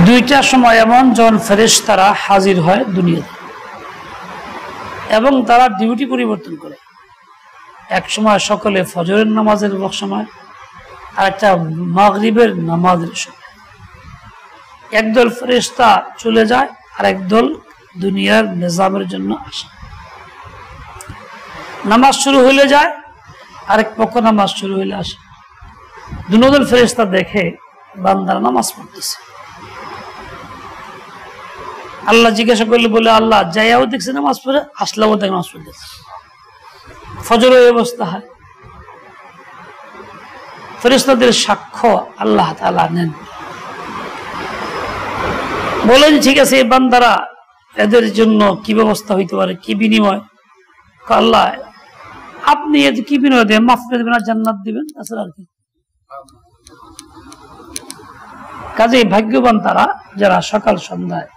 দুইটা সময় এমন যখন ফেরেশতারা হাজির হয় দুনিয়াতে এবং তারা ডিউটি পরিবর্তন করে। এক সময় সকলে ফজরের নামাজের সময়, আর একটা মাগরিবের নামাজের সময়। একদল ফেরেশতা চলে যায় আর একদল দুনিয়ার নিজামের জন্য আসে। নামাজ শুরু হইলে যায়, আরেক পক্ষ নামাজ শুরু হইলে আসে। দুদল ফেরেশতা দেখে বান্দারা নামাজ পড়তেছে। আল্লাহ জিজ্ঞাসা করলে বলে, আল্লাহ যাইয়াও দেখছে নামাজ পড়ে, আসলাও দেখ নামাজ পড়তেছে। ফজর এই অবস্থা হয়। ফেরেশতাদের সাক্ষ্য আল্লাহ তাআলা নেন, বলেন ঠিক আছে এই বান্দারা, এদের জন্য কি ব্যবস্থা হইতে পারে, কি বিনিময়? আল্লাহ আপনি এতে কি বিনিময় দেবেন? মাফ করে দেবেন আর জান্নাত দিবেন, তাছাড়া আর কি। কাজেই ভাগ্যবান তারা যারা সকাল সন্ধ্যায়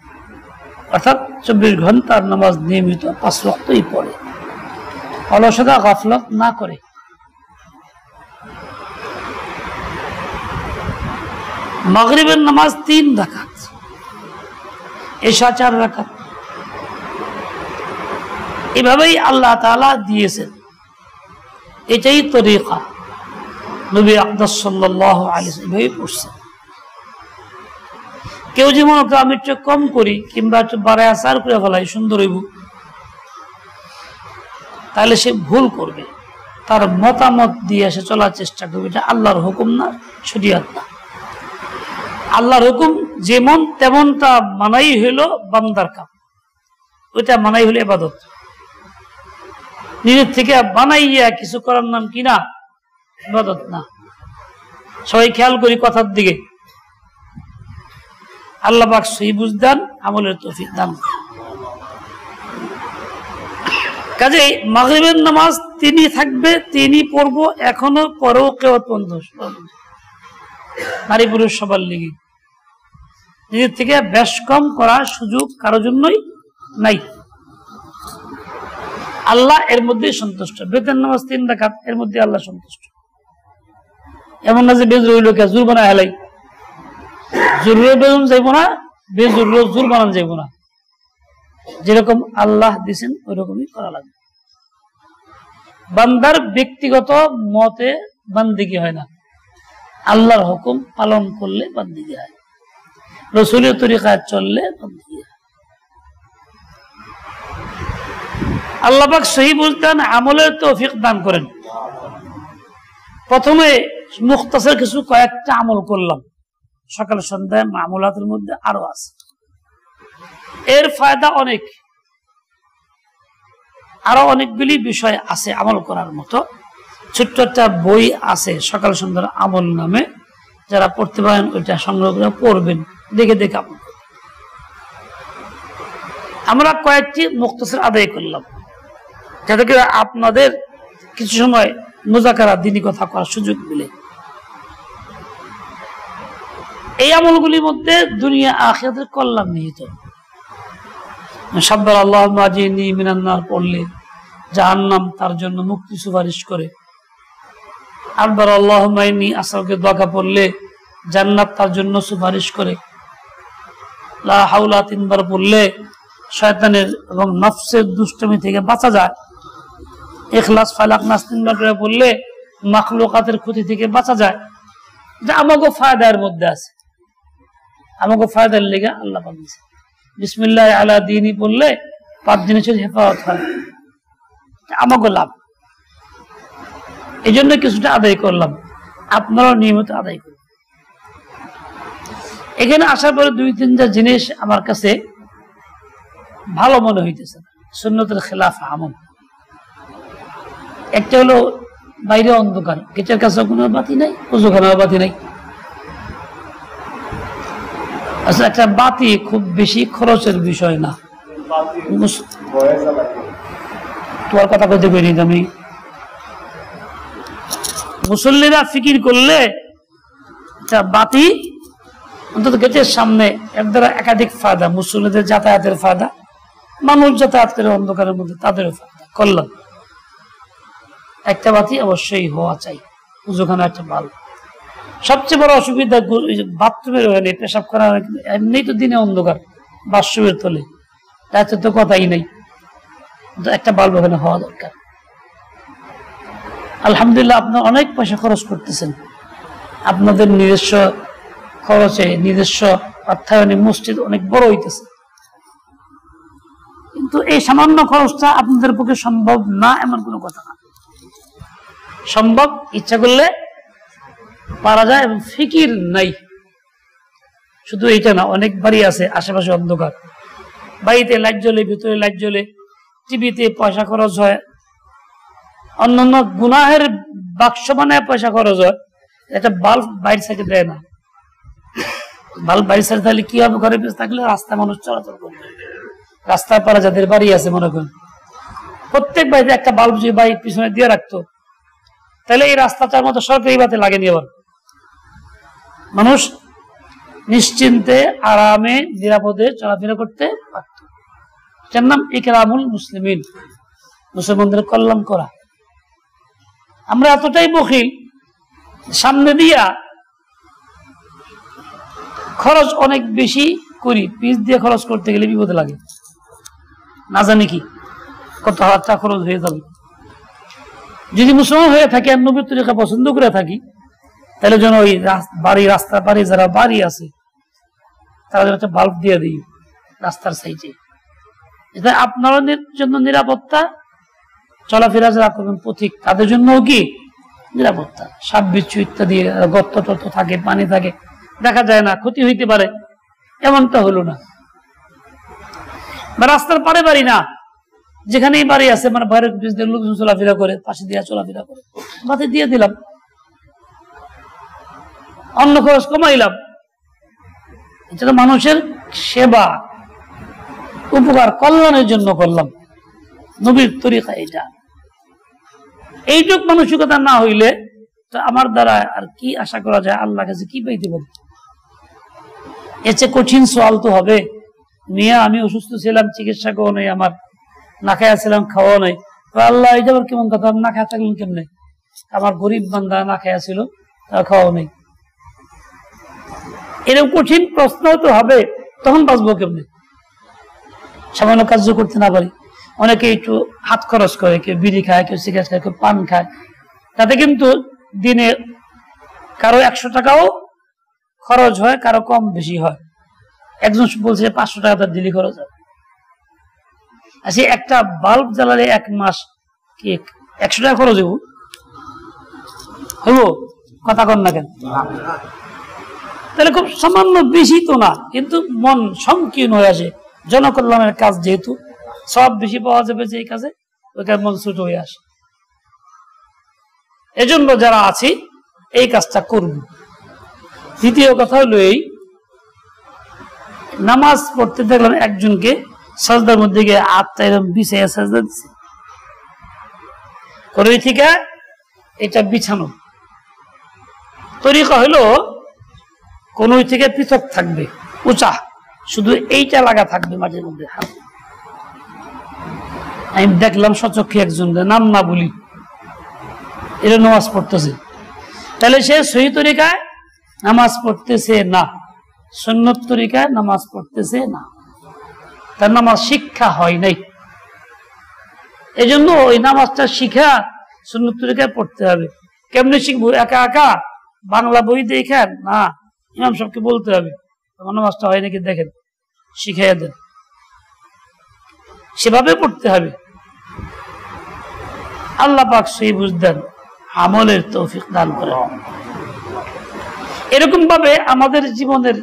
অর্থাৎ 24 ঘন্টার নামাজ নিয়মিত 5 ওয়াক্তই পড়ে, অলসতা গাফলত না করে। মাগরিবের নামাজ 3 রাকাত, এশা 4 রাকাত। এভাবেই আল্লাহ তাআলা দিয়েছেন, এটাই তরিকা। নবী আকরাম সাল্লাল্লাহু আলাইহি ওয়াসাল্লাম পড়ছেন। কেউ যেমন আমি একটু কম করি কিংবা একটু বাড়ায় আচার করে ফেলাই সুন্দর হইব, তাহলে সে ভুল করবে। তার মতামত দিয়ে সে চলার চেষ্টা করবে, এটা আল্লাহর হুকুম না, শরীয়ত না। আল্লাহর হুকুম যেমন তেমনটা মানাই হইল বান্দার কাম, ওইটা মানাই হইল ইবাদত। নিজের থেকে বানাইয়া কিছু করার নাম কি না? ইবাদত না। সবাই খেয়াল করি কথার দিকে। আল্লাহ পাক সহি বুঝদান, আমলের তৌফিক দান। কাজেই মাগরিবের নামাজ তিনি থাকবে, তিনি পড়বো, এখনো পরেও কেউ পর্যন্ত নারী পুরুষ সবার লিগে নিজের থেকে বেশ কম করার সুযোগ কারো জন্যই নাই। আল্লাহ এর মধ্যে সন্তুষ্ট। বেতের নামাজ 3 রাকাত, এর মধ্যে আল্লাহ সন্তুষ্ট। এমন না যে বেজুর হইল কে জোর বানায় হেলাই, জরুরি বেতন যাইব না, বেজুর জোর বানান যাইব না। যেরকম আল্লাহ দিছেন ওই রকমই করা লাগবে। বান্দার ব্যক্তিগত মতে বান্দিগি হয় না, আল্লাহর হুকুম পালন করলে বান্দিগি হয়, রাসূলের তরিকায় চললে বান্দিগি হয়। আল্লাহ পাক সহি বুঝদান, আমলের তৌফিক দান করেন। প্রথমে মুখতাসার কিছু কয়েকটা আমল করলাম, সকাল সন্ধ্যায় মামুলাতের মধ্যে আরো আছে। এর ফায়দা অনেক, আরো অনেকগুলি বিষয় আছে আমল করার মতো। ছোট্ট একটা বই আছে সকাল সন্ধ্যার আমল নামে, যারা পড়তে পারেন ওইটা সংগ্রহ করে পড়বেন, দেখে দেখে আমল করবেন। আমরা কয়েকটি মুখতাসার আদায় করলাম, যাতে করে আপনাদের কিছু সময় মুযাকারা দিনী কথা করার সুযোগ মিলে। এই আমলগুলির মধ্যে দুনিয়া আখিরাতের কল্যাণ নিহিত। সাব্বার আল্লাহুম্মা আজিনি মিনান নার পড়লে জাহান্নাম তার জন্য মুক্তি সুপারিশ করে। আকবার আল্লাহুম্মা ইন্নী আসআলুকা দোয়া পড়লে জান্নাত তার জন্য সুপারিশ করে। লা হাওলা 3 বার পড়লে শয়তানের এবং নফসের দুষ্টমি থেকে বাঁচা যায়। ইখলাস ফালাক নাস 3 বার করে পড়লে মাখলুকাতের ক্ষতি থেকে বাঁচা যায়। এটা আমাগো ফায়দার মধ্যে আছে, আমাকে ফায়দার লেগে আল্লাহ পাক দিয়েছে। বিসমিল্লাহ আলা দীনি বললে 5 দিনের হেফাজত হয়, আমাকে লাভ। এই জন্য কিছুটা আদায় করলাম, আপনারাও নিয়মিত আদায় করুন। এখানে আসার পরে 2-3টা জিনিস আমার কাছে ভালো মনে হইতেছে, সুন্নতের খেলাফ আমল। একটা হলো বাইরে অন্ধকার, গেটের কাছে কোনো বাতি নাই, ওযুখানার বাতি নাই। আচ্ছা, একটা বাতি খুব বেশি খরচের বিষয় না। তোমার কথা কইতে কইনি আমি। মুসল্লিরা ফিকির করলে একটা বাতি অন্তত গেটের সামনে, এর দ্বারা একাধিক ফায়দা। মুসল্লিদের যাতায়াতের ফায়দা, মানুষ যাতায়াত করে অন্ধকারের মধ্যে তাদেরও ফায়দা করলাম। একটা বাতি অবশ্যই হওয়া চাই, ওযুখানা একটা ভালো। সবচেয়ে বড় অসুবিধা বাথরুমের ওখানে পেশাব করা, এমনি তো দিনে অন্ধকার, বাথরুমের তলে, রাতে তো কথাই নেই, একটা বাল্ব ওখানে হওয়া দরকার। আলহামদুলিল্লাহ আপনারা অনেক পয়সা খরচ করতেছেন, আপনাদের নিজস্ব খরচে, নিজস্ব অর্থায়নে মসজিদ অনেক বড় হইতেছে, কিন্তু এই সামান্য খরচটা আপনাদের পক্ষে সম্ভব না এমন কোনো কথা না। সম্ভব, ইচ্ছা করলে পারা যায়, এবং ফিকির নাই। শুধু এইটা না, অনেক বাড়ি আছে আশেপাশে অন্ধকার, বাড়িতে লাইট জ্বলে, ভিতরে লাইট জ্বলে, টিভিতে পয়সা খরচ হয়, অন্যান্য গুনাহের বাক্স বানায় পয়সা খরচ হয়, একটা বাল্ব বাইরে সাইডে দেয় না। বাল্ব বাইরে সাইডে থাকলে কি হবে? ঘরে পিছনে থাকলে রাস্তায় মানুষ চলাচল করবে, রাস্তায় পাড়া যাদের বাড়ি আছে মনে করেন, প্রত্যেক বাড়িতে একটা বাল্ব যদি বাড়ির পিছনে দিয়ে রাখতো, তাহলে এই রাস্তাটার মতো সরকারি বাতি লাগেনি, আবার মানুষ নিশ্চিন্তে আরামে নিরাপদে চলাফেরা করতে পারত। যার নাম ইকরামুল মুসলিমিন, মুসলমানদের কল্যাণ করা। আমরা এতটাই বখিল, সামনে দিয়া খরচ অনেক বেশি করি, পিছ দিয়ে খরচ করতে গেলে বিপদে লাগে, না জানি কি কত হাজার টাকা খরচ হয়ে যাবে। যদি মুসলমান হয়ে থাকি আর নবীর তরিকা পছন্দ করে থাকি, তাহলে যেন ওই বাড়ি, রাস্তার বাড়ি যারা বাড়ি আছে তারা যেন একটা বাল্ব দিয়ে দিই রাস্তার সাইডে, এটা আপনার জন্য নিরাপত্তা, চলাফেরা যারা করবেন পথিক তাদের জন্য কি নিরাপত্তা। সাপ বিচ্ছু ইত্যাদি, গর্ত টর্ত থাকে, পানি থাকে, দেখা যায় না, ক্ষতি হইতে পারে, এমনটা হলো না। বা রাস্তার পারে বাড়ি না, যেখানেই বাড়ি আছে মানে বাইরের লোকজন চলাফেরা করে, পাশে দিয়ে চলাফেরা করে, বাতি দিয়ে দিলাম, অন্য খরচ কমাইলাম। এটা তো মানুষের সেবা, উপকার, কল্যাণের জন্য করলাম, নবীর তরিকা এটা। এইটুক মানসিকতা না হইলে তো আমার দ্বারা আর কি আশা করা যায়? আল্লাহ কাছে কি পাইতে পারি? এর চেয়ে কঠিন সওয়াল তো হবে, মিয়া আমি অসুস্থ ছিলাম, চিকিৎসা কেউ নেই, আমার না খায়া ছিলাম, খাওয়া নাই, আল্লাহ এই যাবার কেমন কথা, না খায়া থাকলেন কেমনে? আমার গরিব বান্দা না খায়া ছিল, তারা খাওয়া নেই, এরকম কঠিন প্রশ্ন তো হবে, তখন বাঁচবো কেমনে? সামান্য কার্য করতে না পারি। অনেকে একটু হাত খরচ করে, কেউ বিড়ি খায়, কেউ সিগারেট খায়, কেউ পান খায়, তাতে কিন্তু দিনে কারো 100 টাকাও খরচ হয়, কারো কম বেশি হয়। একজন বলছে 500 টাকা তার দিলি খরচ হয়। আচ্ছা, একটা বাল্ব জ্বালালে 1 মাস কি 100 টাকা খরচ হইব? কথা কন না কেন? তাহলে খুব সামান্য, বেশি তো না, কিন্তু মন সংকীর্ণ হয়ে আসে। জনকল্যাণের কাজ যেহেতু সব বেশি পাওয়া যাবে যে কাজে, ওই কাজ মন ছোট হয়ে আসে। এজন্য যারা আছি এই কাজটা করব। দ্বিতীয় কথা হলো এই, নামাজ পড়তে দেখলাম একজনকে সাজদার মধ্যে গিয়ে আত্মা এরকম বিছাইয়া সাজদা দিচ্ছে, করে থেকে এটা বিছানো তরিকা হলো কোন থেকে পৃথক থাকবে, উঁচা, শুধু এইটা লাগা থাকবে মাঝে মধ্যে হাত। আমি দেখলাম সচক্ষে একজন, নাম না বলি, এটা নামাজ পড়তেছে, তাহলে সে সহি তরিকায় নামাজ পড়তেছে না, সুন্নত তরিকায় নামাজ পড়তেছে না, তার নামাজ শিক্ষা হয় নাই। এই জন্য ওই নামাজটা শিখা সুন্নত তরিকায় পড়তে হবে। কেমনে শিখবো? একা একা বাংলা বই দেখেন না, ইমাম সাহেবকে বলতে হবে আমার নামাজটা হয় নাকি দেখেন, শিখাইয়া দেন, সেভাবে পড়তে হবে। আল্লাহ পাক সেই বুঝ দেন, আমলের তৌফিক দান করে। এরকম ভাবে আমাদের জীবনের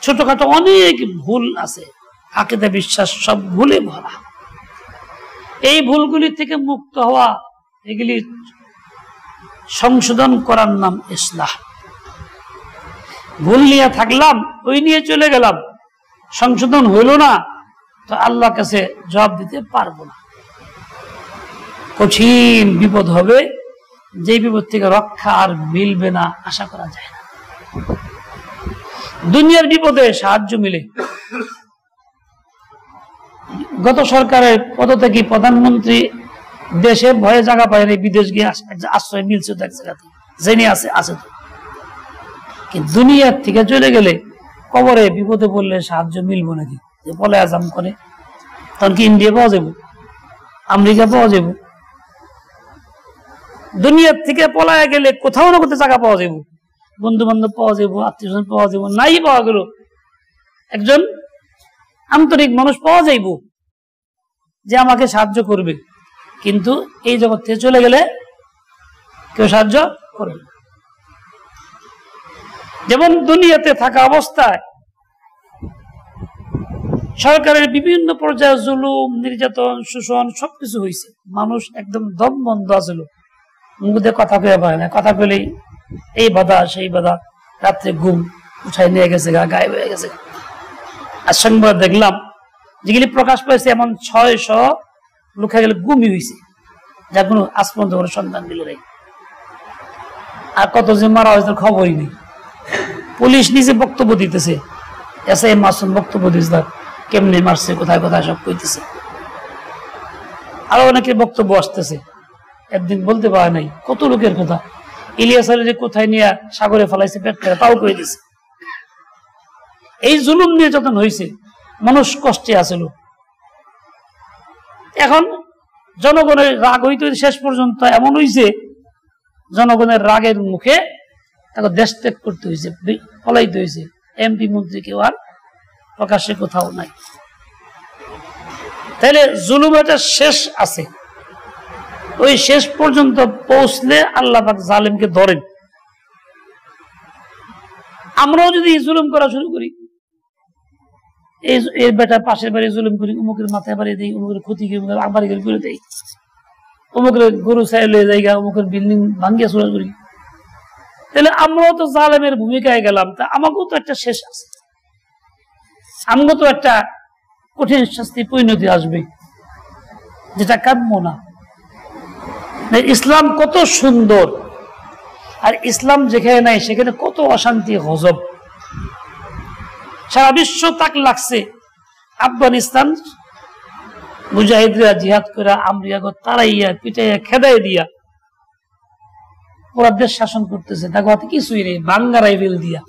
ছোটখাটো অনেক ভুল আছে, আকীদা বিশ্বাস সব ভুলে ভরা। এই ভুলগুলি থেকে মুক্ত হওয়া, এগুলি সংশোধন করার নাম ইসলাহ। ভুল নিয়ে থাকলাম, ওই নিয়ে চলে গেলাম, সংশোধন হইল না, তো আল্লাহর কাছে জবাব দিতে পারবো না, কঠিন বিপদ হবে, যে বিপদ থেকে রক্ষা আর মিলবে না, আশা করা যায় না। দুনিয়ার বিপদে সাহায্য মিলে। গত সরকারের পদত্যাগী প্রধানমন্ত্রী দেশে ভয়ে জায়গা পায়নি, বিদেশ গিয়ে আশ্রয় মিলছে এক জায়গাতে, জেনে আছে তো কিন্তু দুনিয়ার থেকে চলে গেলে কবরে বিপদে পড়লে সাহায্য মিলবো নাকি? যে বলে আজাম করে, তখন কি ইন্ডিয়া পাওয়া যাবো, আমেরিকা পাওয়া যাবো? দুনিয়ার থেকে পলায় গেলে কোথাও না কোথাও জায়গা পাওয়া যাবো, বন্ধু বান্ধব পাওয়া যাবো, আত্মীয় স্বজন পাওয়া যাবো, নাই পাওয়া গেল একজন আন্তরিক মানুষ পাওয়া যাইব যে আমাকে সাহায্য করবে। কিন্তু এই জগৎ থেকে চলে গেলে কেউ সাহায্য করবে না। যেমন দুনিয়াতে থাকা অবস্থায় সরকারের বিভিন্ন পর্যায়ে জুলুম, নির্যাতন, শোষণ সবকিছু হয়েছে, মানুষ একদম দম বন্ধ আছিল, মুখ দিয়ে কথা কয়ে পারে না, কথা পেলেই এই বাধা সেই বাধা, রাত্রে ঘুম উঠাই নিয়ে গেছে, গায়েব হয়ে গেছে। আর সংবাদ দেখলাম যেগুলি প্রকাশ পাইছে এমন 600 লোক গেলে গুমি হয়েছে, যার কোনো আজ পর্যন্ত কোনো সন্ধান দিল নাই। আর কত যে মারা হয়েছে খবরই নেই। পুলিশ নিজে বক্তব্য দিতেছে, এসআই মাসুম বক্তব্য দিচ্ছে কেমনে মারছে, কোথায় কোথায় সব কইতেছে। আরো অনেকে বক্তব্য আসতেছে, একদিন বলতে পারে নাই কত লোকের কথা। ইলিয়াস আলী যে কোথায় নিয়ে সাগরে ফেলাইছে পেট করে তাও কয়ে দিছে। এই জুলুম নিয়ে যখন হয়েছে মানুষ কষ্টে আছিল। এখন জনগণের রাগ হইতে শেষ পর্যন্ত এমন হয়েছে, জনগণের রাগের মুখে তাকে দেশ ত্যাগ করতে হয়েছে, পলাইতে হয়েছে। এমপি মন্ত্রী কেউ আর প্রকাশ্যে কোথাও নাই। তাহলে জুলুমের শেষ আছে, ওই শেষ পর্যন্ত পৌঁছলে আল্লাহ পাক জালেমকে ধরেন। আমরাও যদি জুলুম করা শুরু করি, এই বেটা পাশের বাড়ি জুলুম করি, অমুকের মাথায় বাড়ি দিই, অমুকের ক্ষতি বাড়ি করে দেই, অমুকের গরু ছাই লয়ে জায়গা, অমুকের বিল্ডিং ভাঙ্গিয়া চুরা করি, তাহলে আমরাও তো জালেমের ভূমিকায় গেলাম। তা আমাকেও তো একটা শেষ আছে, আমাকেও তো একটা কঠিন শাস্তি পরিণতি আসবে, যেটা কাম্য না। ইসলাম কত সুন্দর, আর ইসলাম যেখানে নাই সেখানে কত অশান্তি গজব। সারা বিশ্ব তাক লাগছে। আফগানিস্তান মুজাহিদরা জিহাদ করে আমেরিকা তারাইয়া পিটাইয়া খেদাই দিয়া পুরা দেশ শাসন করতেছে, তাকে হাতে কিছুই নেই, বাঙ্গা রাইফেল দিয়া।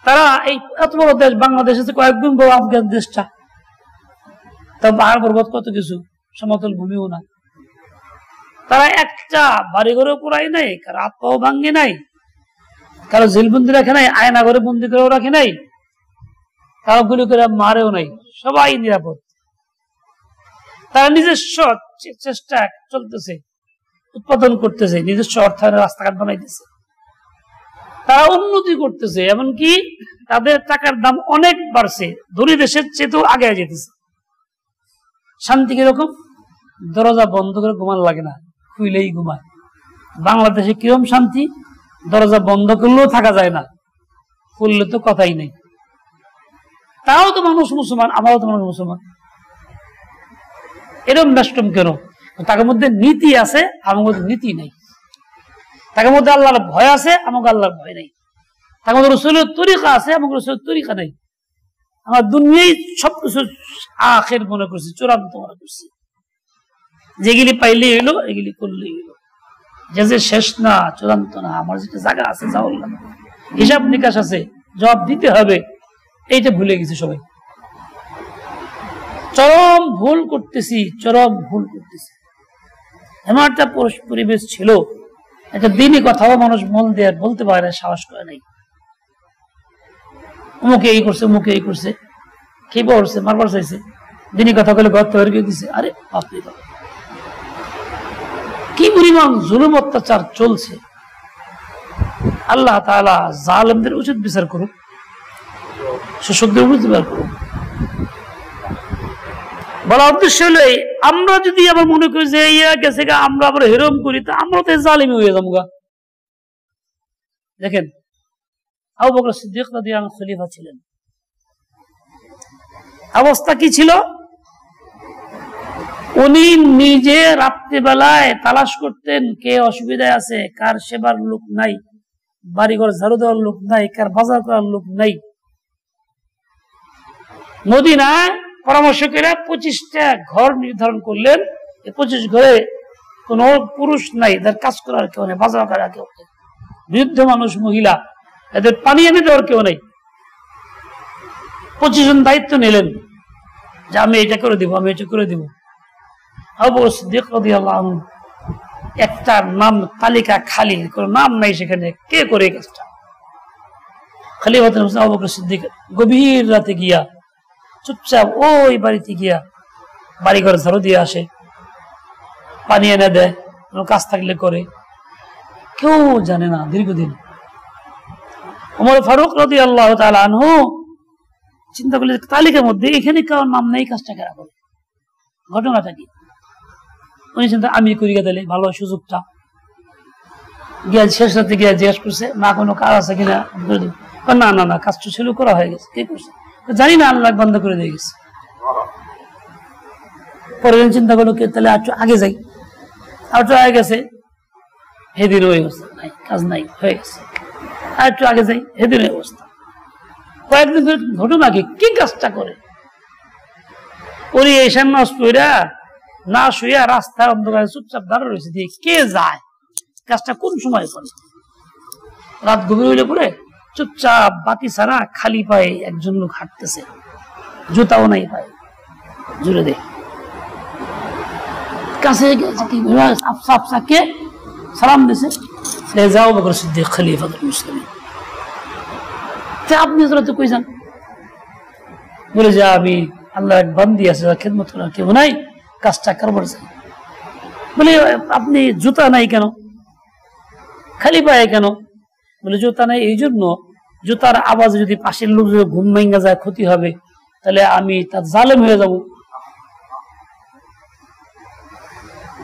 তারা এই এত বড় দেশ বাংলাদেশ কয়েক গুণ বড় আফগান দেশটা, তা পাহাড় পর্বত কত কিছু, সমতল ভূমিও না। তারা একটা বাড়ি ঘরে পুরাই নাই, কারো হাত পাও ভাঙ্গে নাই, কারো জেলবন্দি রাখে নাই, আয়না ঘরে বন্দি করেও রাখে নাই, কারো গুলি করে মারেও নাই, সবাই নিরাপদ। তারা নিজস্ব চেষ্টা চলতেছে, উৎপাদন করতেছে, নিজস্ব অর্থায়নের রাস্তাঘাট বানাইতেছে, তারা উন্নতি করতেছে, এমনকি তাদের টাকার দাম অনেক বাড়ছে, ধনী দেশের চেয়েও আগে যেতেছে। শান্তি কিরকম? দরজা বন্ধ করে ঘুমান লাগে না, খুইলেই ঘুমায়। বাংলাদেশে কিরকম শান্তি? দরজা বন্ধ করলেও থাকা যায় না, খুললে তো কথাই নেই। তাও তো মানুষ মুসলমান, আমরাও তো মানুষ মুসলমান। এরকম বেষ্টম কেন? তার মধ্যে নীতি আছে, আমার মধ্যে নীতি নাই। তার মধ্যে আল্লাহর ভয় আছে, আমাকে আল্লাহর ভয় নাই। তার মধ্যে রসুলের তরিকা আছে, আমাকে রসুলের তরিকা নাই। আমার দুনিয়ায় সবকিছু আখের মনে করছি, চূড়ান্ত মনে করছি। যেগুলি পাইলে এলো, এগুলি করলেই এলো, যে শেষ না, চূড়ান্ত না। আমার যেটা জায়গা আছে, যাওয়ার হিসাব নিকাশ আছে, জবাব দিতে হবে, এইটা ভুলে গেছি সবাই। চরম ভুল করতেছি, চরম ভুল করতেছি। এমন একটা পরিবেশ ছিল, একটা দিনই কথাও মানুষ মন দিয়ে বলতে পারে না, সাহস করে নাই। অমুকে এই করছে, অমুকে এই করছে, খেয়ে পড়ছে, মারবার চাইছে, দিনই কথা বলে ঘর তৈরি দিছে। আরে বাপরে বাপ, কি পরিমাণ জুলুম অত্যাচার চলছে। আল্লাহ তাআলা জালেমদের উচিত বিচার করুক, শোষকদের উচিত বিচার করুক। বলা উদ্দেশ্য হলো আমরা যদি আবার মনে করি যে ইয়া গেছে গা, আমরা আবার হেরম করি, তা আমরা তো জালিমি হয়ে যাবো গা। দেখেন, আবু বকর সিদ্দিক রাদিয়াল্লাহু আনহু খলিফা ছিলেন, অবস্থা কি ছিল? উনি নিজে রাত্রিবেলায় তালাশ করতেন কে অসুবিধায় আছে, কার সেবার লোক নাই, বাড়িঘর ঝাড়ু দেওয়ার লোক নাই, কার বাজার করার লোক নাই। মদিনায় পরামর্শ করে 25টা ঘর নির্ধারণ করলেন। এই 25 ঘরে কোন পুরুষ নাই, তার কাজ করার কেউ নেই, বাজার করার কেউ নেই। বৃদ্ধ মানুষ, মহিলা, এদের পানি এনে দেওয়ার কেউ নেই। 25 জন দায়িত্ব নিলেন যে আমি এটা করে দিব, আমি এটা করে দিব। আবু বকর সিদ্দিক রাদিয়াল্লাহু আনহু একটা নাম তালিকা খালি, কোনো নাম নাই সেখানে, কে করে এই কাজটা। খলিফাতুল মুসলিমিন আবু বকর সিদ্দিক গভীর রাতে গিয়া চুপচাপ ওই বাড়িতে গিয়া বাড়িঘর ঝাড়ু দিয়ে আসে, পানি এনে দেয়, কাজ থাকলে করে, কেউ জানে না দীর্ঘদিন। ওমর ফারুক রাদিয়াল্লাহু তাআলা আনহু চিন্তা করলে তালিকার মধ্যে এখানে কারোর নাম নেই, কাজটা কারা করে, ঘটনাটা কি? উনি চিন্তা আমি করি গেলে ভালো সুযোগটা, গিয়া শেষ রাতে গিয়া জিজ্ঞেস করছে না কোনো কাজ আছে কিনা, না না না কাজটা ছিল করা হয়ে গেছে, কে করছে জানি না, আল্লাহ বন্ধ করে দিয়ে গেছে। পরের চিন্তা করলো কে, তাহলে একটু আগে যাই, আর একটু আগে গেছে, সেদিন ওই অবস্থা নাই, কাজ নাই, হয়ে গেছে, আর একটু আগে যাই, সেদিন ওই অবস্থা। কয়েকদিন ঘটনা কি কাজটা করে, উনি এই সামনে না শুয়া রাস্তায় অন্ধকারে চুপচাপ দাঁড়িয়ে রয়েছে, দিয়ে কে যায়, কাজটা কোন সময় করে। রাত গভীর হইলে পরে চুপচাপ বাতি ছাড়া খালি পায়ে একজন লোক হাঁটতেছে, জুতাও নাই পায়ে, জুড়ে দেয় কাছে কে সালাম দিছে, যাও বকর সিদ্দিক খলিফাতুল মুসলিমিন, আপনি তো কই যান? বলে যে আমি আল্লাহ এক বান্দি আছে, খেদমত করার কেউ নাই, কাজটা করবার চাই। বলে আপনি জুতা নাই কেন, খালি পায়ে কেন? বলে জুতা নাই এই জন্য, জুতার আওয়াজে যদি পাশের লোক যদি ঘুম ভেঙে যায় ক্ষতি হবে, তাহলে আমি তার জালেম হয়ে যাব।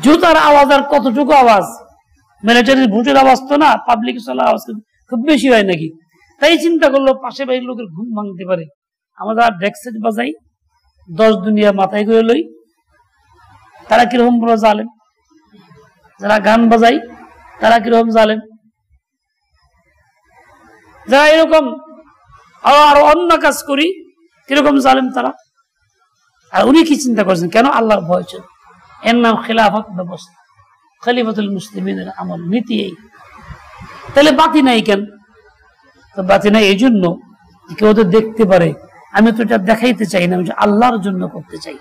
জুতার আওয়াজ আর কতটুকু আওয়াজ, মিলিটারির ভোটের আওয়াজ তো না, পাবলিক চলার আওয়াজ খুব বেশি হয় নাকি? তাই চিন্তা করলো পাশে বাড়ির লোকের ঘুম ভাঙতে পারে, আমরা ডেক সেট বাজাই 10 দুনিয়া মাথায় করে লই, তারা কিরকম বড় জালেম, যারা গান বাজাই তারা কিরকম জালেম, যারা এরকম আর অন্য কাজ করি কিরকম জালেম তারা। আর উনি কি চিন্তা করছেন, কেন? আল্লাহর ভয় ছিল, এর নাম খিলাফত ব্যবস্থা, খলিফাতুল মুসলিমিনের আমল নীতি এই। তাহলে বাতি নাই কেন? তো বাতি নাই এই জন্য কেউ তো দেখতে পারে, আমি তো এটা দেখাইতে চাই না, আমি আল্লাহর জন্য করতে চাই,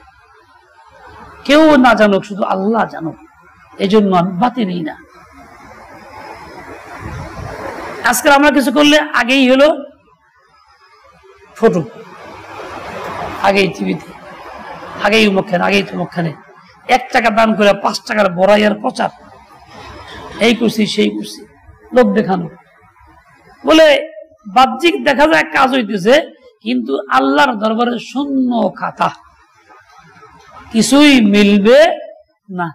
কেউ না জানুক, শুধু আল্লাহ জানুক, এই জন্য আমি বাতি নেই না। আজকাল আমরা কিছু করলে আগেই হলো ফটো, আগেই টিভিতে, আগেই মুখখানে, আগেই তো মুখখানে, 1 টাকা দান করে 5 টাকার বড়াই আর প্রচার, এই করছি সেই করছি, লোক দেখানো বলে বাহ্যিক দেখা যায় কাজ হইতেছে, কিন্তু আল্লাহর দরবারে শূন্য খাতা, কিছুই মিলবে না।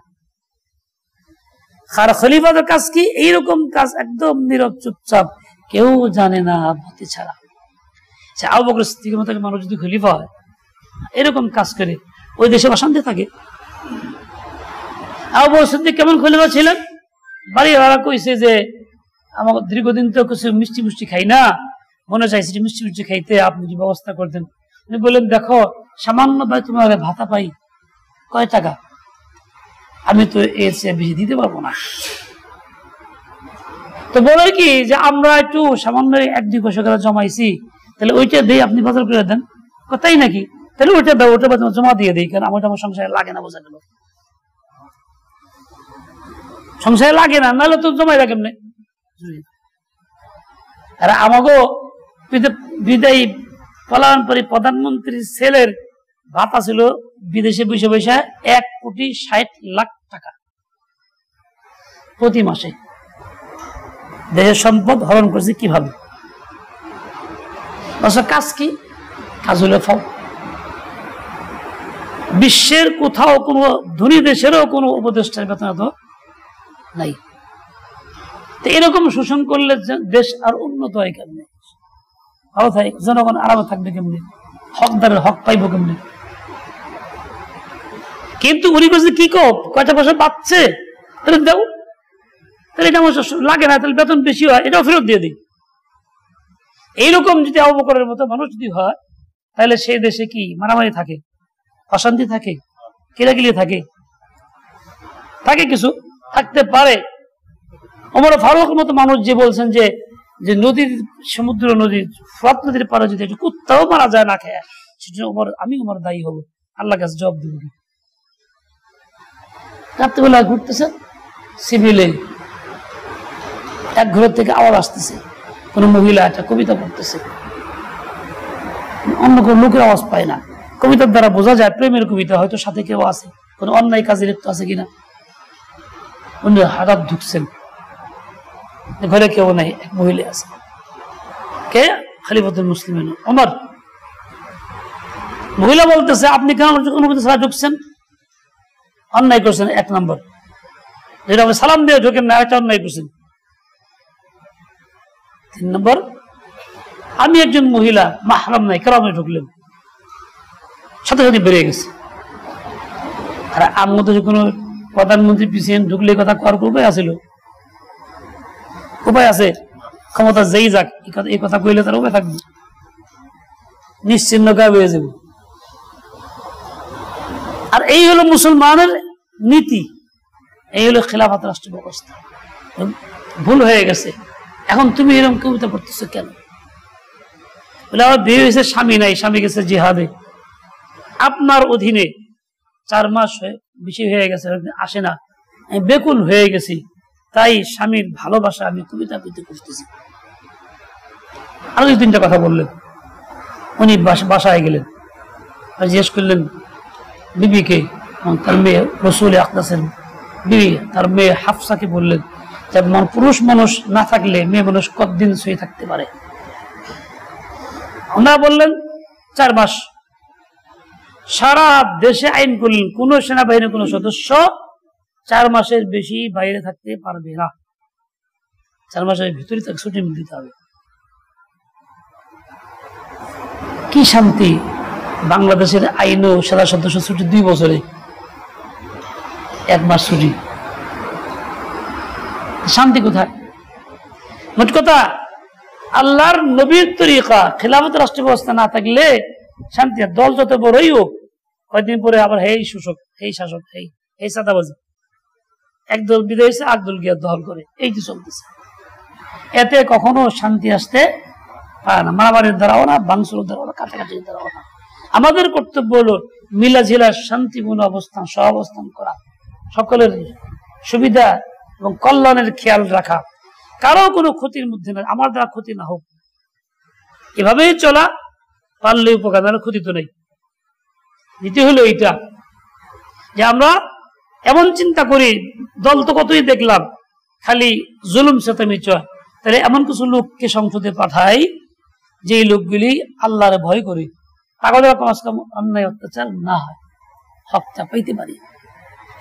আর খলিফাদের কাজ কি? এইরকম কাজ, একদম নীরব চুপচাপ, কেউ জানে না বাতি ছাড়া। আবু বকর সিদ্দিকের মতো মানুষ যদি খলিফা হয়, এরকম কাজ করে, ওই দেশে অশান্তি থাকে। আবু বকর সিদ্দিক কেমন খলিফা ছিলেন? বাড়ি ভাড়া কইছে যে আমার দীর্ঘদিন তো কিছু মিষ্টি মিষ্টি খাই না, মনে চাইছে মিষ্টি মিষ্টি খাইতে, আপনি কি ব্যবস্থা করতেন? উনি বললেন দেখো সামান্য ভাই তোমার ভাতা পাই, কয় টাকা, আমি তো এর চেয়ে বেশি দিতে পারবো না। তো বলে কি যে আমরা একটু সামান্য 1-2 পয়সা করে জমাইছি, তাহলে ওইটা দিয়ে আপনি বাজার করে দেন। কথাই নাকি? তাহলে ওইটা দাও, ওটা জমা দিয়ে দিই, কারণ আমার সংসারে লাগে না, বোঝা গেল সংসারে লাগে না, নাহলে তো জমাই রাখেন না। আর আমাকে বিদায়ী পলায়নকারী প্রধানমন্ত্রীর ছেলের ভাতা ছিল বিদেশে বসে বসে 1,60,00,000 টাকা প্রতি মাসে। দেশের সম্পদ হরণ করেছে কিভাবে? কাজ কি? কাজ হলো ফাও। বিশ্বের কোথাও কোনো ধনী দেশেরও কোনো উপদেষ্টার বেতন এত নাই। এরকম শোষণ করলে দেশ আর উন্নত হয় কেমনি? ভালো থাকে, জনগণ আরামে থাকবে কেমনি? হকদারের হক পাইব কেমনি? কিন্তু উনি বলছে কি কয়টা পয়সা পাচ্ছে, তাহলে দাও, তাহলে এটা আমার লাগে না, তাহলে বেতন বেশি হয়, এটাও ফেরত দিয়ে দিই। এইরকম যদি আবু বকরের মতো মানুষ যদি হয়, তাহলে সেই দেশে কি মারামারি থাকে, অশান্তি থাকে, কিলাকিলি থাকে, থাকে কিছু থাকতে পারে। ওমর ফারুকের মতো মানুষ যে বলছেন যে যে নদীর সমুদ্র নদীর ফরাত নদীর পারে যদি একটু কুত্তাও মারা যায় না খেয়ে, সেজন্য আমি ওমর দায়ী হবো, আল্লাহ কাছে জবাব দিব। রাত্রিবেলা ঘুরতেছে সিভিলে, এক ঘরের থেকে আওয়াজ আসতেছে, কোন মহিলা একটা কবিতা পড়তেছে, অন্য কোন লোকের আওয়াজ পায় না। কবিতার দ্বারা বোঝা যায় প্রেমের কবিতা, হয়তো সাথে কেউ আছে, কোন অন্যায় কাজে লিপ্ত আছে কিনা। উনি হঠাৎ ঢুকছেন, ঘরে কেউ নাই, এক মহিলা আছে। কে? খলিফাতুল মুসলিমিন ওমর। মহিলা বলতেছে, আপনি কেন অনুমতি ছাড়া ঢুকছেন? অন্যায় করছেন 1 নম্বর, যেটা আপনি সালাম দিয়ে ঢোকেন না, একটা অন্যায় করছেন। 3 নম্বর, আমি একজন মহিলা, মাহরাম নাই, কেন আপনি ঢুকলেন? সাথে সাথে বেরিয়ে গেছে। আর আমার মতো যে কোনো প্রধানমন্ত্রী প্রেসিডেন্ট ঢুকলে কথা করার উপায় আছিল? উপায় আছে? ক্ষমতা যেই যাক এই কথা কইলে তার উপায় থাকবে? নিশ্চিন্ন গায়ে হয়ে যাবে। আর এই হলো মুসলমানের নীতি, এই হলো খেলাফত রাষ্ট্র ব্যবস্থা। ভুল হয়ে গেছে, এখন তুমি এরকম কবিতা পড়তেছো কেন? বলে আমার বিয়ে হয়েছে, স্বামী নাই, স্বামী গেছে জিহাদে, আপনার অধীনে 4 মাস বেশি হয়ে গেছে, আসে না, আমি বেকুল হয়ে গেছি, তাই স্বামীর ভালোবাসা আমি কবিতা আবৃত্তি করতেছি। আরো 2-3টা কথা বললেন। উনি বাসায় গেলেন, জিজ্ঞেস করলেন বিবিকে, তার মেয়ে রসুল আকদাসের বিবি, তার মেয়ে হাফসাকে বললেন যে পুরুষ মানুষ না থাকলে মেয়ে মানুষ কতদিন শুয়ে থাকতে পারে? ওনারা বললেন 4 মাস। সারা দেশে আইন করলেন, কোন সেনাবাহিনীর কোন সদস্য 4 মাসের বেশি বাইরে থাকতে পারবে না, 4 মাসের ভিতরে তাকে ছুটি দিতে হবে। কি শান্তি! বাংলাদেশের আইনও সেনা সদস্য ছুটি 2 বছরে, 1 মাস ছুটি। শান্তি কোথায়? মোট কথা, আল্লাহর নবীর তরিকা খেলাফত রাষ্ট্র ব্যবস্থা না থাকলে শান্তি। দল যত বড়ই হোক, কয়েকদিন পরে আবার হেই শোষক, হেই শাসক, হেই চাঁদাবাজি, একদল বিদায় হয়েছে, একদল গিয়ে দল করে, এই যে চলতেছে। এতে কখনো শান্তি আসতে পারে না। মারামারির দ্বারাও না, ভাঙচুরের দ্বারাও না, কাটাকাটির দ্বারাও না। আমাদের কর্তব্য হলো মিলাঝিলা শান্তিপূর্ণ অবস্থান, সহাবস্থান করা, সকলের সুবিধা এবং কল্যাণের খেয়াল রাখা, কারো কোনো ক্ষতির মধ্যে না, আমার দ্বারা ক্ষতি না হোক, এভাবেই চলা। পারলে উপকার, না ক্ষতি তো নেই। দ্বিতীয় হলো এইটা যে আমরা এমন চিন্তা করি, দল তো কতই দেখলাম, খালি জুলুম সেতামি চয়, তাহলে এমন কিছু লোককে সংসদে পাঠাই যে লোকগুলি আল্লাহরে ভয় করে, তাহলে কমাস কম অন্যায় অত্যাচার না হয়, হকটা পাইতে পারি।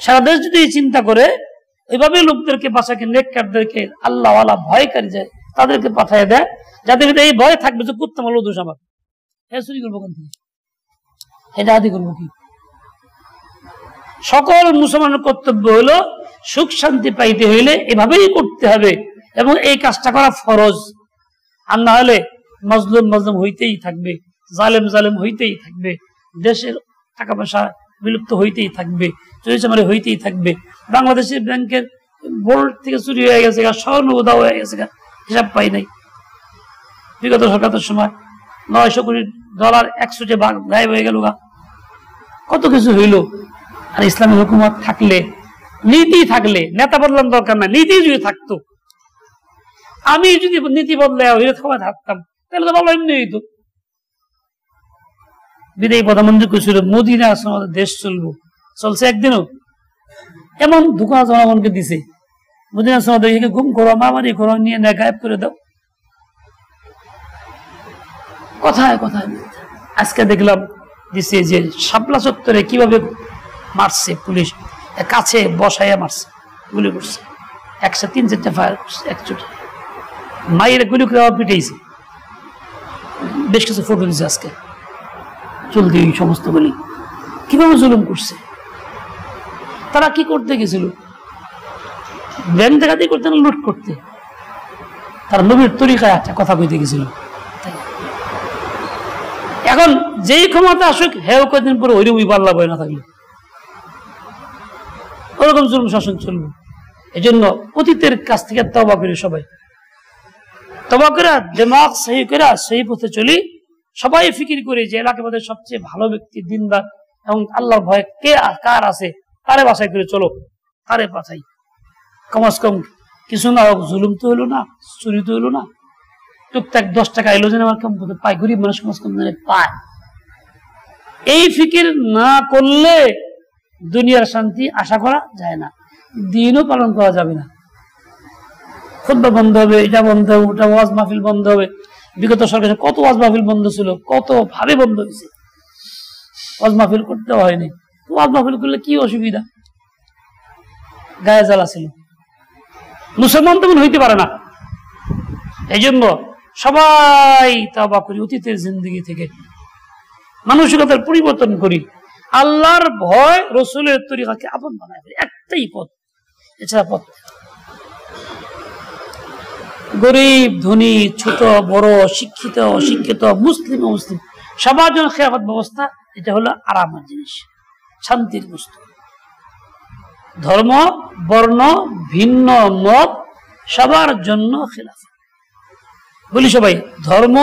সারা দেশ যদি চিন্তা করে ওইভাবে লোকদেরকে বাঁচাকে, নেককারদেরকে, আল্লাহওয়ালা ভয়কারী যায় তাদেরকে পাঠিয়ে দেয়, যাদের এই ভয় থাকবে যে কুত্তা মারলো দোষ আমার, হ্যাঁ চুরি করবো কোন থেকে, এটা আদি করবো কি? সকল মুসলমানের কর্তব্য হলো সুখ শান্তি পাইতে হইলে এভাবেই করতে হবে, এবং এই কাজটা করা ফরজ। আর না হলে মজলুম মজলুম হইতেই থাকবে, জালেম জালেম হইতেই থাকবে, দেশের টাকা পয়সা বিলুপ্ত হইতেই থাকবে, চুরি চামারি হইতেই থাকবে। বাংলাদেশের ব্যাংকের বোর্ড থেকে চুরি হয়ে গেছে, স্বর্ণ উধাও হয়ে গেছে, হিসাব পাই নাই। বিগত সরকারের সময় $900 কোটি একসুটে গায়েব হয়ে গেল, কত কিছু হইল। আর ইসলামী হুকুমত থাকলে, নীতি থাকলে, নেতা বদলার দরকার না, নীতি যদি থাকতো, আমি যদি নীতি বদলে ক্ষমা থাকতাম, তাহলে তো ভালো এমনি হইতো। বিদায়ী প্রধানমন্ত্রী কইছিল মোদিনা আমাদের দেশ চলবো, চলছে একদিনও? এমন ধোঁকা জনগণকে দিছে, মোদিনা আমাদের গুম করো, মারামারি করো, নিয়ে নেয় গায়েব করে দাও। কথায় কথায় আজকে দেখলাম দিছে যে শাপলা চত্বরে কিভাবে মারছে পুলিশ, কাছে বসাইয়া মারছে, গুলি করছে, 103-4টা ফায়ার করছে, একচুটি মায়ের গুলি করে পিটাইছে। বেশ কিছু ফটো দিচ্ছে আজকে, চলতি সমস্ত গুলি কিভাবে জুলুম করছে। তারা কি করতে গেছিল? ব্যাংক ডাকাতি করতে না লুট করতে? তারা নবীর তরিকায় একটা কথা কইতে গেছিল। এখন যেই ক্ষমতা আসুক, হেও কয়েকদিন পরে ওইরকমই পাল্লা বয়ে না থাকলে ওরকম জুলুম শাসন চলবে। এজন্য অতীতের কাছ থেকে তওবা করি, সবাই তওবা করে দিমাগ সহি করে সেই পথে চলি। সবাই ফিকির করে যে এলাকার মধ্যে সবচেয়ে ভালো ব্যক্তি, দিনদার এবং আল্লাহর ভয় কে কার আছে, তারে বাছাই করে চলো, তারে বাছাই। কমাস কম কিছু না হোক, জুলুম তো হলো না, চুরি তো হলো না, টুকটাক 10 টাকা এলো যেন আমার কম পায়, গরিব মানুষ কমাস কম পায়। এই ফিকির না করলে দুনিয়ার শান্তি আশা করা যায় না, দিনও পালন করা যাবে না। খুতবা বন্ধ হবে, এটা বন্ধ হবে, ওটা ওয়াজ মাহফিল বন্ধ হবে। বিগত সরকারের কত ওয়াজ মাহফিল বন্ধ ছিল, কত ভাবে বন্ধ হয়েছে, ওয়াজ মাহফিল করতে হয়নি। ওয়াজ মাহফিল করলে কি অসুবিধা, গায়ে জ্বালা ছিল, মুসলমান তেমন হইতে পারে না। এই জন্য সবাই তওবা করি অতীতের জিন্দগি থেকে, মানসিকতার পরিবর্তন করি, আল্লাহর ভয় রসুলের তরিকাকে আপন বানায় ফেলি। একটাই পথ, এছাড়া পথ। গরিব ধনী, ছোট বড়, শিক্ষিত অশিক্ষিত, মুসলিম অমুসলিম, সবার জন্য খেলাফত ব্যবস্থা এটা হলো আরামের জিনিস, শান্তির বস্তু। ধর্ম বর্ণ ভিন্ন মত সবার জন্য খেলাফত। বলি সবাই, ধর্ম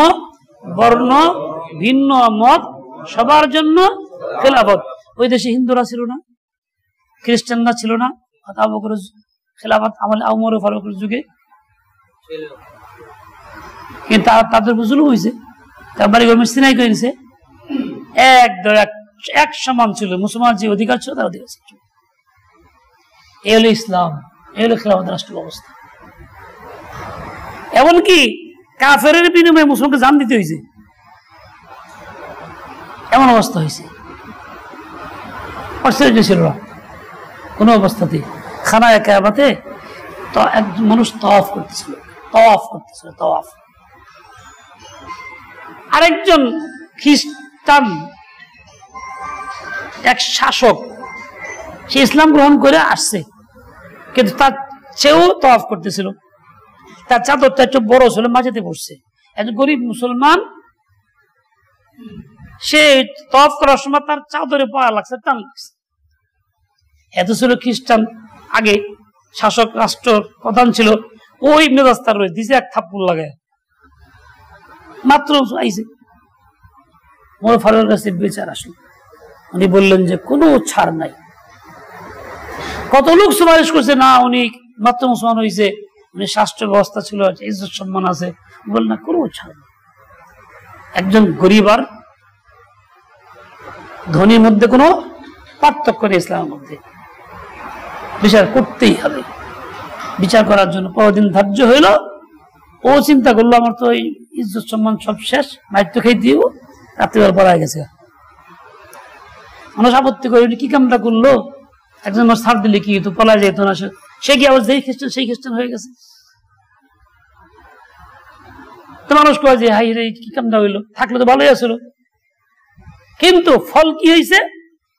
বর্ণ ভিন্ন মত সবার জন্য খেলাফত। ওই দেশে হিন্দুরা ছিল না, খ্রিস্টানরা ছিল না, খেলাফত আমলে ওমর ফারুকের যুগে, কিন্তু তাদের জুলুম হয়েছে, তার বাড়ি ঘর মিস্ত্রি করে নিছে। এক সমান ছিল, মুসলমান যে অধিকার ছিল তার অধিকার ছিল। এই হলো ইসলাম, এই হলো খেলাফত রাষ্ট্র ব্যবস্থা। এমনকি কাফেরের বিনিময়ে মুসলমানকে জান দিতে হয়েছে, এমন অবস্থা হয়েছে। আশ্চর্য ছিল না কোন অবস্থাতে। খানায় কাবাতে তো একজন মানুষ তাওয়াফ করতেছিল, তাওয়াফ। আরেকজন খ্রিস্টান এক শাসক, সে ইসলাম গ্রহণ করে আসছে, কিন্তু তার চেয়েও তাওয়াফ করতেছিল। তার চাদরটা একটু বড় ছিল, মাঝেতে পড়ছে। একজন গরিব মুসলমান, সে তাওয়াফ করার সময় তার চাদরে পা লাগছে, টান লাগছে। এত ছিল খ্রিস্টান, আগে শাসক রাষ্ট্র প্রধান ছিল, ওই মেজাজ তার রয়েছে, দিছে এক থাপ্পড় লাগায়, মাত্র আইছে। ওমর ফারুকের কাছে বিচার আসলো, উনি বললেন যে কোনো ছাড় নাই। কত লোক সুপারিশ করছে, না উনি মাত্র মুসলমান হয়েছে, উনি শাস্ত্র ব্যবস্থা ছিল, ইজ্জত সম্মান আছে, বল না কোনো ছাড় নেই। একজন গরিব আর ধনীর মধ্যে কোনো পার্থক্য নেই, ইসলামের মধ্যে বিচার করতেই হবে। বিচার করার জন্য কতদিন ধার্য হইল, ও চিন্তা করলো আমার তো এই ইজ্জত সম্মান সব শেষ, মাইত্য খেয়ে দিব, রাত্রিবেলা পড়া গেছে। মানুষ আপত্তি করে, কি কামটা করলো, একজন মানুষ ছাড় দিলে কি তো পলা যেত না, সে কি আবার যেই খ্রিস্টান সেই খ্রিস্টান হয়ে গেছে। তো মানুষ কয় যে হাই রে কি কামটা হইলো, থাকলে তো ভালোই আসলো। কিন্তু ফল কি হয়েছে,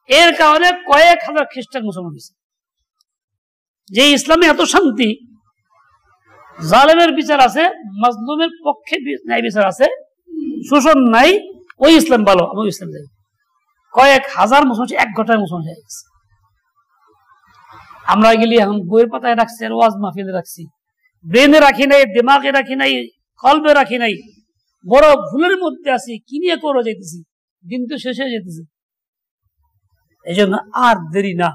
এর কারণে কয়েক হাজার খ্রিস্টান মুসলমান হয়েছে। যে ইসলামে এত শান্তি, জালেমের বিচার আছে, মাজলুমের পক্ষে ন্যায় বিচার আছে, শোষণ নাই, ওই ইসলাম ভালো, আমি ইসলাম যাই। কয়েক হাজার মুসলমান 1 ঘন্টায় মুসলমান হয়ে গেছে। আমরা গেলি এখন বইয়ের পাতায় রাখছি, আর ওয়াজ মাহফিলে রাখছি, ব্রেনে রাখি নাই, দিমাগে রাখি নাই, কলবে রাখি নাই, বড় ভুলের মধ্যে আছি। কি নিয়ে করে যেতেছি, দিন তো শেষ হয়ে যেতেছে। এই জন্য আর দেরি না,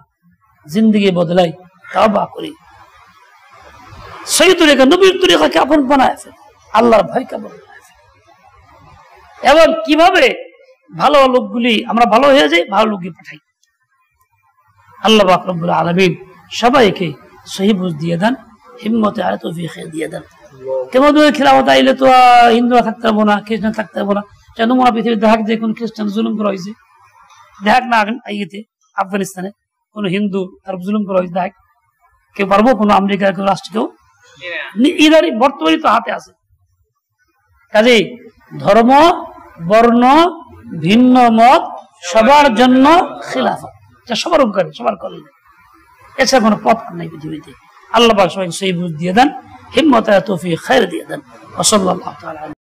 জিন্দগি বদলাই, তওবা করি, সেই তরিকা নবীর তরিকাকে আপন বানায় ফেলি, আল্লাহর ভয়কে আপন বানায় ফেলি। এবং কিভাবে ভালো লোকগুলি আমরা ভালো হয়ে যাই, ভালো লোকই পাঠাই। আল্লাহ পাক রব্বুল আলামিন সবাইকে সহি বুঝ দিয়ে দেন, হিম্মতে আর তৌফিক দিয়ে দেন। কেমন খেলাফত আইলে তো হিন্দুরা থাকতে পারবো না, খ্রিস্টান থাকতে পারবো না। কেন মনে পৃথিবীর দেখাক যে কোন খ্রিস্টান জুলুম করা হয়েছে, দেখাক না ইয়েতে আফগানিস্তানে কোন হিন্দু তার জুলুম করা হয়েছে, দেখাক কেউ পারবো? কোন আমেরিকার কোন রাষ্ট্র কেউ? ইদারি বর্তমানে তো হাতে আছে। কাজেই ধর্ম বর্ণ ভিন্ন মত সবার জন্য খিলাফত, যা সবার উপকারী, সবার কল্যাণ, এছাড়া কোনো পথ নাই পৃথিবীতে। আল্লাহ পাক সবাইকে সেই বুঝ দিয়ে দেন, হিম্মত আর তৌফিক খায়র দিয়ে দেন। ওয়া সাল্লাল্লাহু তাআলা